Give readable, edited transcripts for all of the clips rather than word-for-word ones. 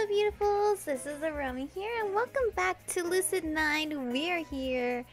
Hello beautifuls, this is Aromie here and welcome back to Lucid9. We are here,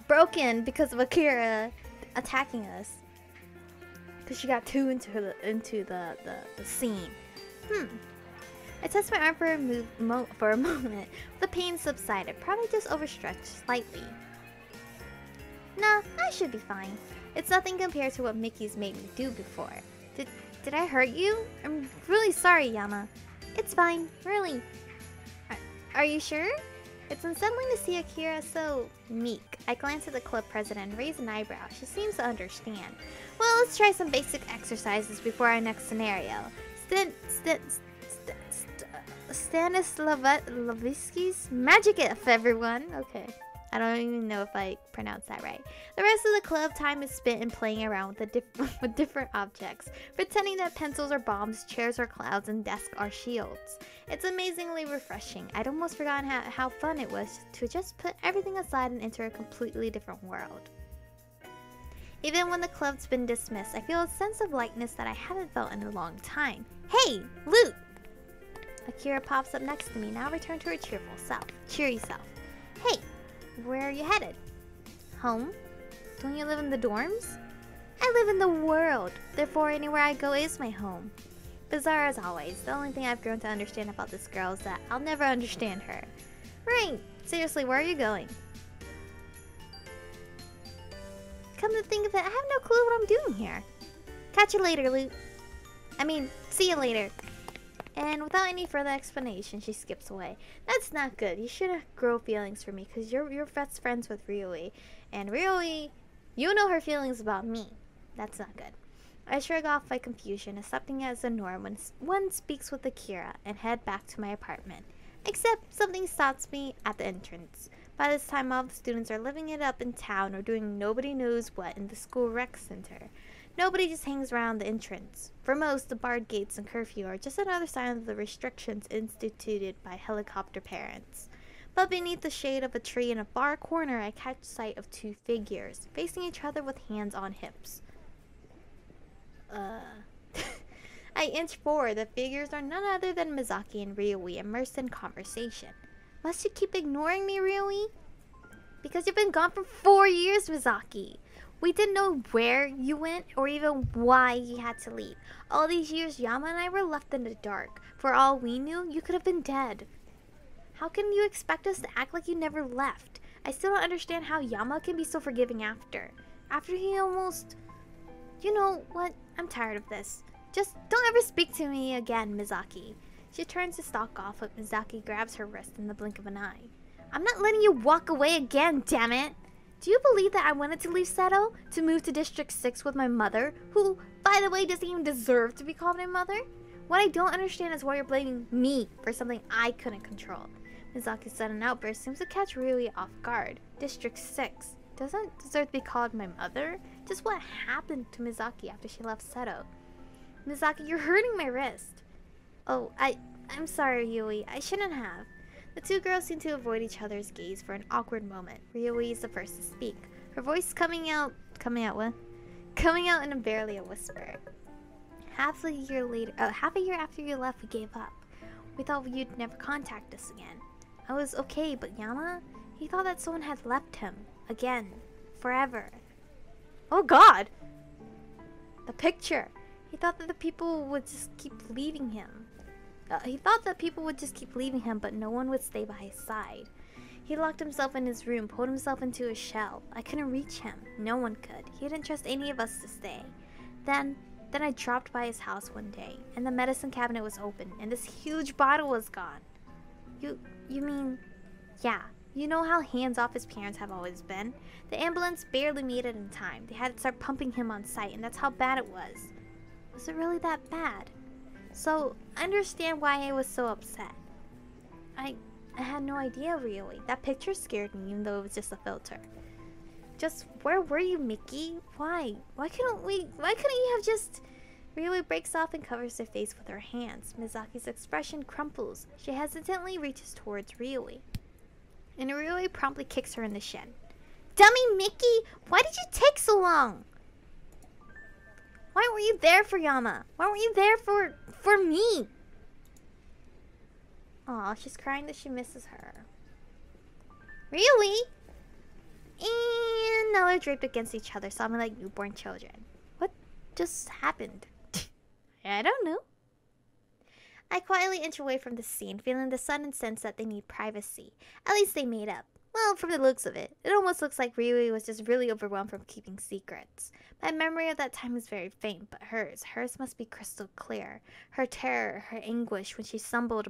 broken because of Akira attacking us. Because she got too into the scene. I touched my arm for a moment. The pain subsided, probably just overstretched slightly. Nah, I should be fine. It's nothing compared to what Mickey's made me do before. Did I hurt you? I'm really sorry, Yama. It's fine, really. Are you sure? It's unsettling to see Akira so meek. I glanced at the club president and raised an eyebrow. She seems to understand. Well, let's try some basic exercises before our next scenario. Stanislavski's magic if, everyone. Okay. I don't even know if I pronounced that right. The rest of the club time is spent in playing around with different objects, pretending that pencils are bombs, chairs are clouds, and desks are shields. It's amazingly refreshing. I'd almost forgotten how fun it was to just put everything aside and enter a completely different world. Even when the club's been dismissed, I feel a sense of lightness that I haven't felt in a long time. Hey, Loot! Akira pops up next to me, now returned to her cheery self. Hey! Where are you headed? Home? Don't you live in the dorms? I live in the world, therefore anywhere I go is my home. Bizarre as always, the only thing I've grown to understand about this girl is that I'll never understand her. Right, seriously, where are you going? Come to think of it, I have no clue what I'm doing here. Catch you later, Luke. See you later. And without any further explanation, she skips away. That's not good. You shouldn't grow feelings for me because you're best friends with Ryui. And Ryui, you know her feelings about me. That's not good. I shrug off my confusion, accepting it as a norm when one speaks with Akira, and head back to my apartment. Except something stops me at the entrance. By this time, all the students are living it up in town or doing nobody knows what in the school rec center. Nobody just hangs around the entrance. For most, the barred gates and curfew are just another sign of the restrictions instituted by helicopter parents. But beneath the shade of a tree in a far corner, I catch sight of two figures, facing each other with hands on hips. I inch forward. The figures are none other than Mizaki and Ryui, immersed in conversation. Must you keep ignoring me, Ryui? Because you've been gone for 4 years, Mizaki. We didn't know where you went or even why you had to leave. All these years, Yama and I were left in the dark. For all we knew, you could have been dead. How can you expect us to act like you never left? I still don't understand how Yama can be so forgiving after he almost... You know what? I'm tired of this. Just don't ever speak to me again, Mizaki. She turns to stalk off, but Mizaki grabs her wrist in the blink of an eye. I'm not letting you walk away again, damn it! Do you believe that I wanted to leave Seto to move to District 6 with my mother, who, by the way, doesn't even deserve to be called my mother? What I don't understand is why you're blaming me for something I couldn't control. Mizaki's sudden outburst seems to catch Ryui off guard. District 6 doesn't deserve to be called my mother? Just what happened to Mizaki after she left Seto? Mizaki, you're hurting my wrist. Oh, I'm sorry, Ryui. I shouldn't have. The two girls seem to avoid each other's gaze for an awkward moment. Ryui is the first to speak, her voice coming out in barely a whisper. Half a year after you left, we gave up. We thought you'd never contact us again. I was okay, but Yama, he thought that someone had left him again, forever. Oh God! The picture. He thought that the people would just keep leaving him. But no one would stay by his side. He locked himself in his room, pulled himself into a shell. I couldn't reach him. No one could. He didn't trust any of us to stay. Then I dropped by his house one day, and the medicine cabinet was open, and this huge bottle was gone. You mean... Yeah. You know how hands-off his parents have always been? The ambulance barely made it in time. They had to start pumping him on site, and that's how bad it was. Was it really that bad? So, I understand why I was so upset. I had no idea, really. That picture scared me, even though it was just a filter. Just, where were you, Mickey? Why? Why couldn't you have just... Ryui breaks off and covers her face with her hands. Mizaki's expression crumples. She hesitantly reaches towards Ryui. And Ryui promptly kicks her in the shin. Dummy Mickey! Why did you take so long? Why weren't you there for Yama? Why weren't you there for me? Aw, she's crying that she misses her. Really? And now they're draped against each other, sobbing like newborn children. What just happened? I don't know. I quietly inch away from the scene, feeling the sudden sense that they need privacy. At least they made up. Well, from the looks of it, it almost looks like Ryui was just really overwhelmed from keeping secrets. My memory of that time is very faint, but hers must be crystal clear. Her terror, her anguish when she stumbled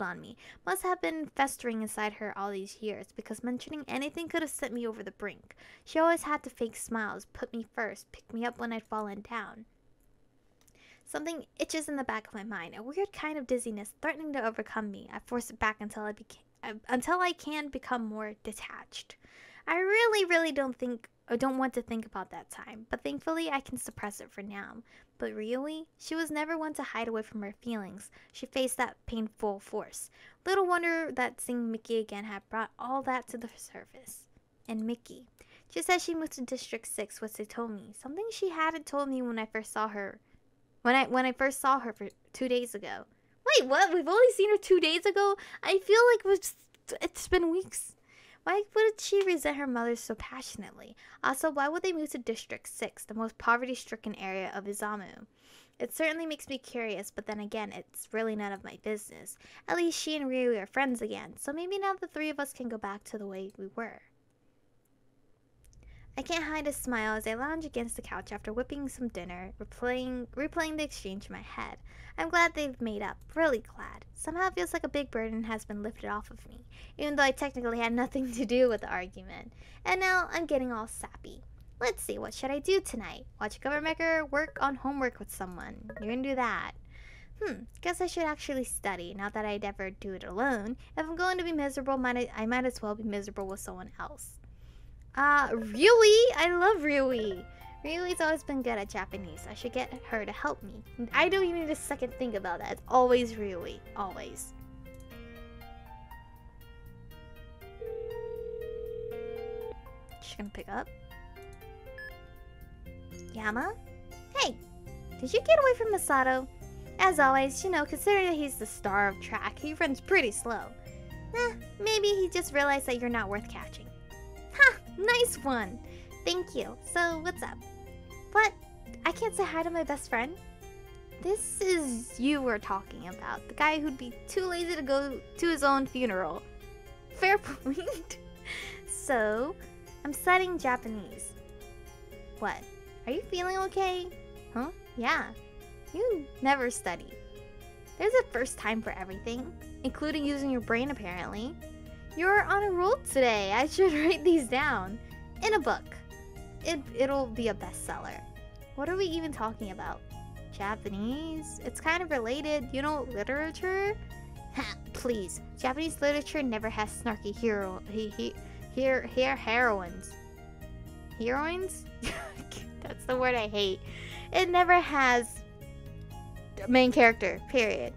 on me, must have been festering inside her all these years, because mentioning anything could have sent me over the brink. She always had to fake smiles, put me first, pick me up when I'd fallen down. Something itches in the back of my mind, a weird kind of dizziness threatening to overcome me. I force it back until I can become more detached. I really don't want to think about that time, but thankfully I can suppress it for now. But Ryui, she was never one to hide away from her feelings. She faced that painful force. Little wonder that seeing Mickey again had brought all that to the surface. And Mickey. She said she moved to District 6, what they told me. Something she hadn't told me when I first saw her. When I first saw her for 2 days ago. Wait, what? We've only seen her 2 days ago? I feel like it's been weeks. Why would she resent her mother so passionately? Also, why would they move to District 6, the most poverty-stricken area of Izamu? It certainly makes me curious, but then again, it's really none of my business. At least she and Ryui are friends again, so maybe now the three of us can go back to the way we were. I can't hide a smile as I lounge against the couch after whipping some dinner, replaying the exchange in my head. I'm glad they've made up, really glad. Somehow it feels like a big burden has been lifted off of me, even though I technically had nothing to do with the argument. And now I'm getting all sappy. Let's see, what should I do tonight? Watch Governmaker, work on homework with someone. You're gonna do that. Guess I should actually study, not that I'd ever do it alone. If I'm going to be miserable, I might as well be miserable with someone else. Ryui! I love Ryui! Ryui's always been good at Japanese. I should get her to help me. I don't even need a second think about that. It's always Ryui. Always. She's gonna pick up. Yama? Hey! Did you get away from Masato? As always, you know, considering that he's the star of track, he runs pretty slow. Maybe he just realized that you're not worth catching. Ha! Nice one! Thank you. So, what's up? What? I can't say hi to my best friend? This is you we're talking about. The guy who'd be too lazy to go to his own funeral. Fair point. So, I'm studying Japanese. What? Are you feeling okay? Huh? Yeah. You never study. There's a first time for everything, including using your brain apparently. You're on a roll today. I should write these down. In a book. It'll be a bestseller. What are we even talking about? Japanese? It's kind of related. You know, literature? Ha, please. Japanese literature never has snarky heroines. Heroines? That's the word I hate. It never has main character, period.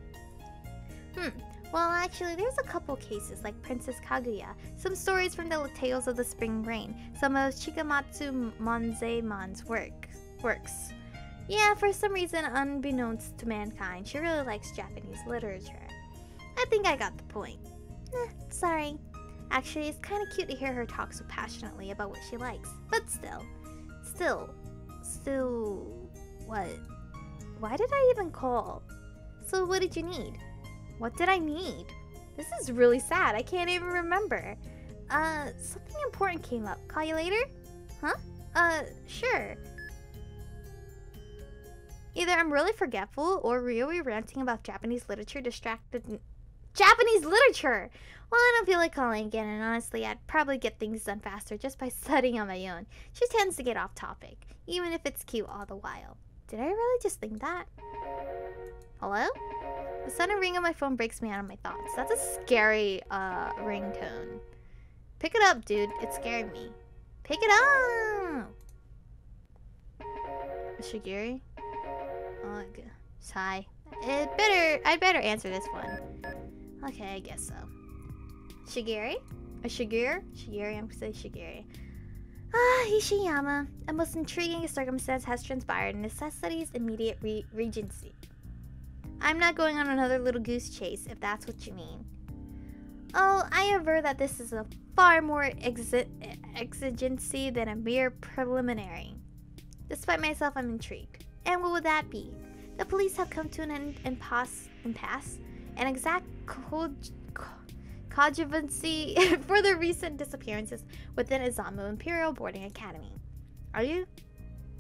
Well, actually, there's a couple cases, like Princess Kaguya, some stories from the Tales of the Spring Rain, some of Shikamatsu Monzaemon's works. Yeah, for some reason, unbeknownst to mankind, she really likes Japanese literature. I think I got the point. Sorry. Actually, it's kind of cute to hear her talk so passionately about what she likes, but still, what? Why did I even call? So what did you need? What did I need? This is really sad. I can't even remember. Something important came up. Call you later? Huh? Sure. Either I'm really forgetful or Ryui ranting about Japanese literature distracted me. Japanese literature! Well, I don't feel like calling again, and honestly, I'd probably get things done faster just by studying on my own. She tends to get off topic, even if it's cute all the while. Did I really just think that? Hello? The sudden ring on my phone breaks me out of my thoughts. That's a scary, ringtone. Pick it up, dude. It's scaring me. Pick it up! Shigiri? Oh, sigh. I'd better answer this one. Okay, I guess so. Shigiri? A Shigiri? Shigiri, I'm gonna say Shigiri. Ishiyama. A most intriguing circumstance has transpired and necessitates immediate regency. I'm not going on another little goose chase, if that's what you mean. Oh, I aver that this is a far more exigency than a mere preliminary. Despite myself, I'm intrigued. And what would that be? The police have come to an impasse, an exact controversy for the recent disappearances within Izamu Imperial Boarding Academy. Are you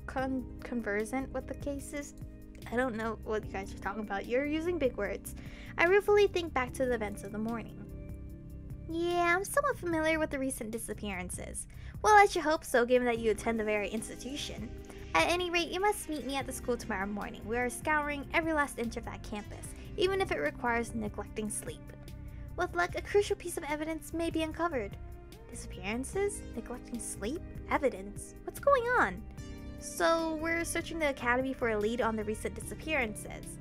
conversant with the cases? I don't know what you guys are talking about. You're using big words. I ruefully think back to the events of the morning. Yeah, I'm somewhat familiar with the recent disappearances. Well, I should hope so, given that you attend the very institution. At any rate, you must meet me at the school tomorrow morning. We are scouring every last inch of that campus, even if it requires neglecting sleep. With luck, a crucial piece of evidence may be uncovered. Disappearances? Neglecting sleep? Evidence? What's going on? So, we're searching the academy for a lead on the recent disappearances.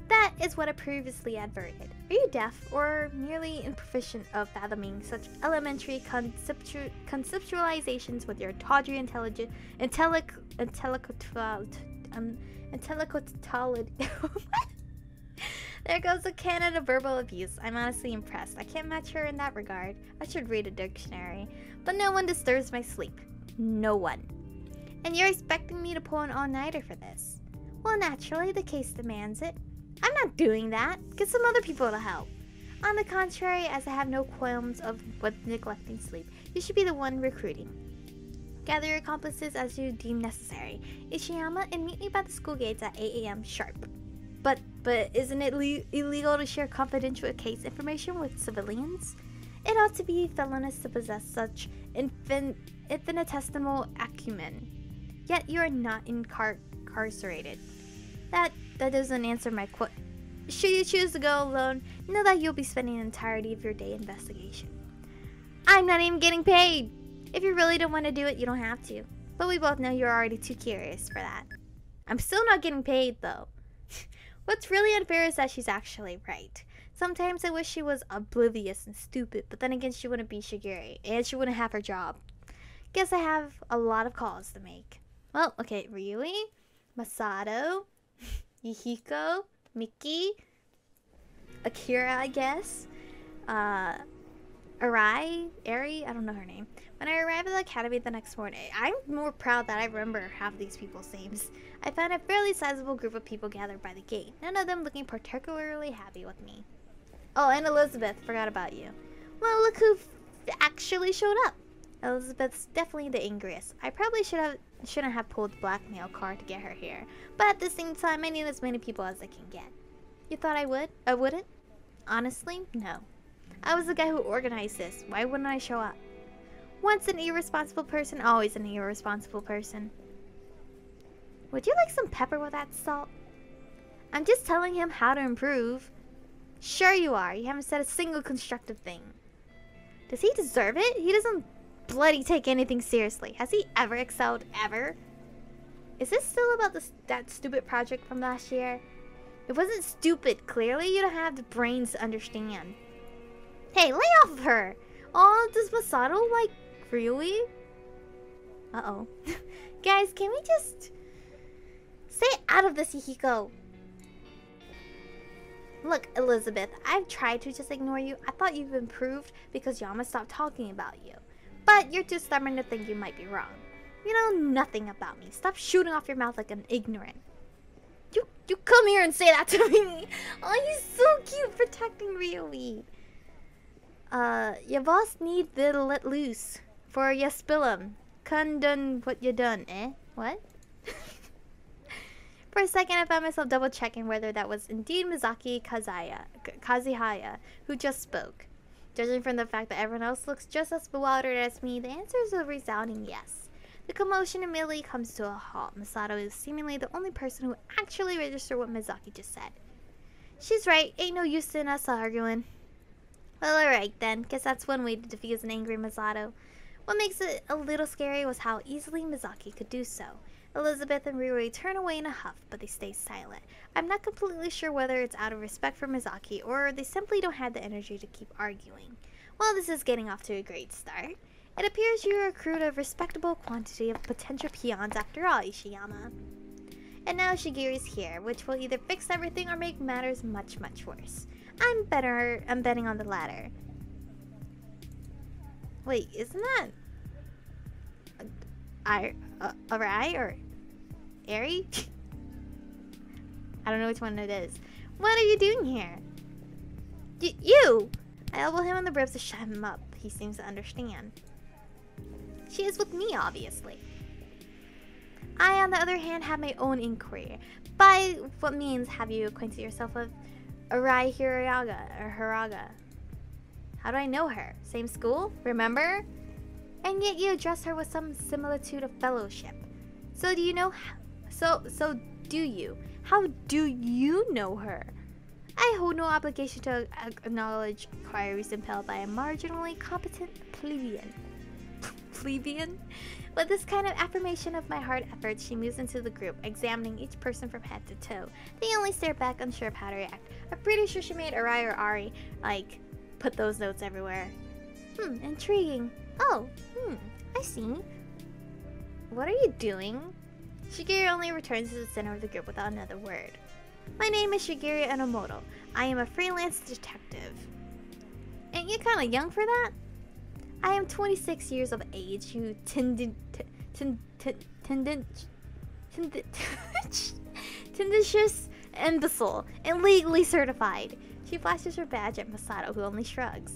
That is what I previously adverted. Are you deaf or merely improficient of fathoming such elementary conceptualizations with your tawdry intellectuality? There goes a canon of verbal abuse. I'm honestly impressed. I can't match her in that regard. I should read a dictionary. But no one disturbs my sleep. No one. And you're expecting me to pull an all-nighter for this? Well, naturally, the case demands it. I'm not doing that. Get some other people to help. On the contrary, as I have no qualms with neglecting sleep, you should be the one recruiting. Gather your accomplices as you deem necessary. Ishiyama, and meet me by the school gates at 8 a.m. sharp. But isn't it illegal to share confidential case information with civilians? It ought to be felonious to possess such infinitesimal acumen. Yet you are not incarcerated. That doesn't answer my question. Should you choose to go alone, know that you'll be spending the entirety of your day investigation. I'm not even getting paid! If you really don't want to do it, you don't have to. But we both know you're already too curious for that. I'm still not getting paid, though. What's really unfair is that she's actually right. Sometimes I wish she was oblivious and stupid, but then again she wouldn't be Shigeri, and she wouldn't have her job. Guess I have a lot of calls to make. Well, okay, Ryui, Masato, Yihiko, Miki, Akira, I guess, Eri, I don't know her name. When I arrived at the academy the next morning, I'm more proud that I remember half of these people's names. I found a fairly sizable group of people gathered by the gate, none of them looking particularly happy with me. Oh, and Elizabeth, forgot about you. Well, look who actually showed up. Elizabeth's definitely the angriest. I probably shouldn't have pulled the blackmail card to get her here, but at the same time, I need as many people as I can get. You thought I would? I wouldn't? Honestly, no. I was the guy who organized this. Why wouldn't I show up? Once an irresponsible person, always an irresponsible person. Would you like some pepper with that salt? I'm just telling him how to improve. Sure you are. You haven't said a single constructive thing. Does he deserve it? He doesn't bloody take anything seriously. Has he ever excelled? Ever? Is this still about that stupid project from last year? It wasn't stupid. Clearly you don't have the brains to understand. Hey, lay off of her! Oh, does Masato like Ryui? Uh-oh. Guys, can we just stay out of this, Yihiko? Look, Elizabeth, I've tried to just ignore you. I thought you've improved because Yama stopped talking about you. But you're too stubborn to think you might be wrong. You know nothing about me. Stop shooting off your mouth like an ignorant. You come here and say that to me. Oh, he's so cute protecting Ryui. Your boss need to let loose. For ya spill 'em. Done what you done, eh? What? For a second, I found myself double checking whether that was indeed Mizaki Kazihaya who just spoke. Judging from the fact that everyone else looks just as bewildered as me, the answer is a resounding yes. The commotion immediately comes to a halt. Masato is seemingly the only person who actually registered what Mizaki just said. She's right. Ain't no use in us arguing. Well, alright then. Guess that's one way to defuse an angry Masato. What makes it a little scary was how easily Mizaki could do so. Elizabeth and Ryui turn away in a huff, but they stay silent. I'm not completely sure whether it's out of respect for Mizaki or they simply don't have the energy to keep arguing. Well, this is getting off to a great start. It appears you recruit a respectable quantity of potential peons after all, Ishiyama. And now Shigeru's here, which will either fix everything or make matters much, much worse. I'm betting on the latter. Wait, isn't that... Arai or... Eri? I don't know which one it is. What are you doing here? You! I elbow him on the ribs to shut him up. He seems to understand. She is with me, obviously. I, on the other hand, have my own inquiry. By what means have you acquainted yourself with Arai Hiraga? How do I know her? Same school? Remember? And yet you address her with some similitude of fellowship. So do you know... So do you? How do you know her? I hold no obligation to acknowledge inquiries impelled by a marginally competent plebeian. Plebeian? With this kind of affirmation of my hard efforts, she moves into the group, examining each person from head to toe. They only stare back, unsure of how to react. I'm pretty sure she made Arai or Ari, like, put those notes everywhere. Intriguing. Oh, I see. What are you doing? Shigeru only returns to the center of the group without another word. My name is Shigeru Enomoto. I am a freelance detective. Ain't you kinda young for that? I am 26 years of age, you tendentious imbecile, and legally certified. She flashes her badge at Masato, who only shrugs.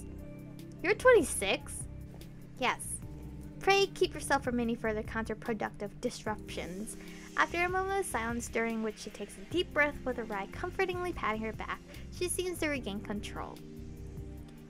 You're 26? Yes. Pray keep yourself from any further counterproductive disruptions. After a moment of silence, during which she takes a deep breath with Arai comfortingly patting her back, she seems to regain control.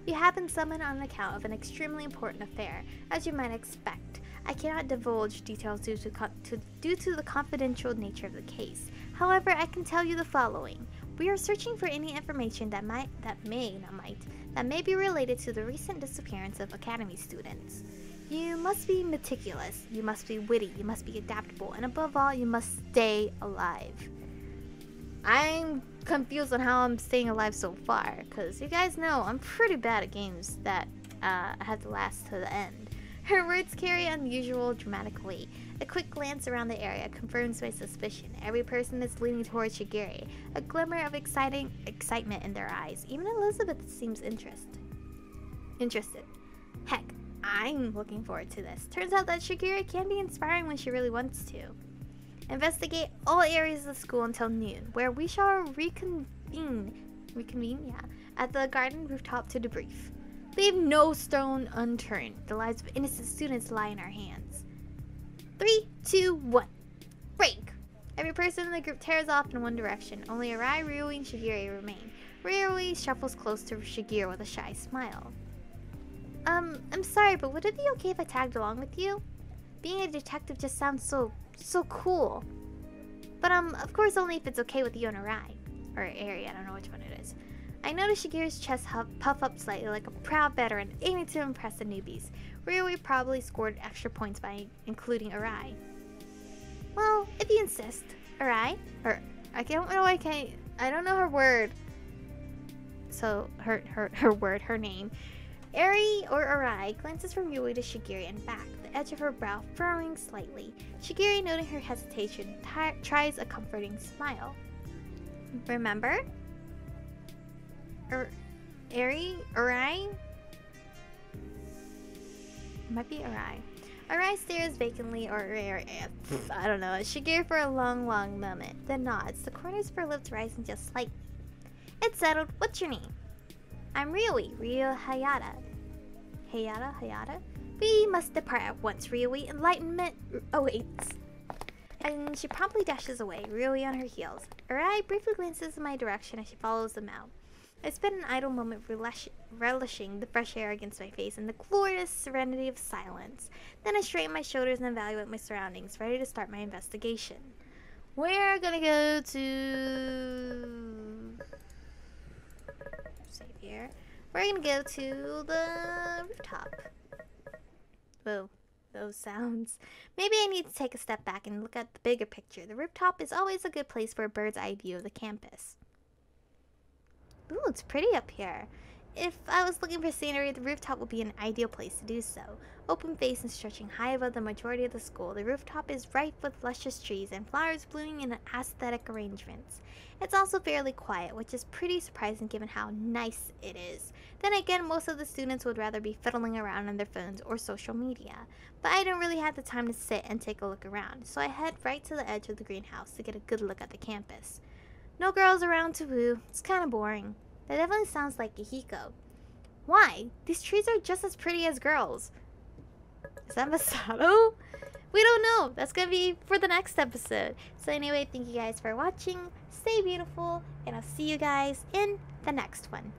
You have been summoned on account of an extremely important affair, as you might expect. I cannot divulge details due to the confidential nature of the case. However, I can tell you the following. We are searching for any information that may be related to the recent disappearance of Academy students. You must be meticulous, you must be witty, you must be adaptable, and above all, you must stay alive. I'm confused on how I'm staying alive so far, because you guys know I'm pretty bad at games that have to last to the end. Her words carry unusual dramatic weight. A quick glance around the area confirms my suspicion. Every person is leaning towards Shigeru, a glimmer of excitement in their eyes. Even Elizabeth seems interested. Heck, I'm looking forward to this. Turns out that Shigeru can be inspiring when she really wants to. Investigate all areas of the school until noon, where we shall reconvene at the garden rooftop to debrief. Leave no stone unturned. The lives of innocent students lie in our hands. 3, 2, 1. Break! Every person in the group tears off in one direction. Only Arai, Ryui, and Shigeru remain. Ryui shuffles close to Shigeru with a shy smile. I'm sorry, but would it be okay if I tagged along with you? Being a detective just sounds so cool. But of course only if it's okay with you and Arai. Or Eri, I don't know which one it is. I noticed Shigeru's chest puff up slightly like a proud veteran aiming to impress the newbies. Ryui probably scored extra points by including Arai. Well, if you insist. Arai? Or, I don't know her word. So, her name. Eri or Arai glances from Yui to Shigeru and back, the edge of her brow furrowing slightly. Shigeru, noting her hesitation, tries a comforting smile. Remember? Eri? Arai? Might be Arai. Arai stares vacantly I don't know, at Shigeru for a long moment, then nods. The corners of her lips rising just slightly. It's settled. What's your name? I'm Ryui, Ryo Hayata. Hayata? We must depart at once, Ryui. Enlightenment awaits. And she promptly dashes away, Ryui on her heels. Arai briefly glances in my direction as she follows them out. I spend an idle moment relishing the fresh air against my face and the glorious serenity of silence. Then I straighten my shoulders and evaluate my surroundings, ready to start my investigation. We're gonna go to... save here. We're gonna go to the rooftop. Whoa, those sounds. Maybe I need to take a step back and look at the bigger picture. The rooftop is always a good place for a bird's eye view of the campus. Ooh, it's pretty up here. If I was looking for scenery, the rooftop would be an ideal place to do so. Open faced and stretching high above the majority of the school, the rooftop is ripe with luscious trees and flowers blooming in aesthetic arrangements. It's also fairly quiet, which is pretty surprising given how nice it is. Then again, most of the students would rather be fiddling around on their phones or social media. But I don't really have the time to sit and take a look around, so I head right to the edge of the greenhouse to get a good look at the campus. No girls around to woo, it's kinda boring. That definitely sounds like Yahiko. Why? These trees are just as pretty as girls. Is that Masato? We don't know. That's gonna be for the next episode. So anyway, thank you guys for watching. Stay beautiful, and I'll see you guys in the next one.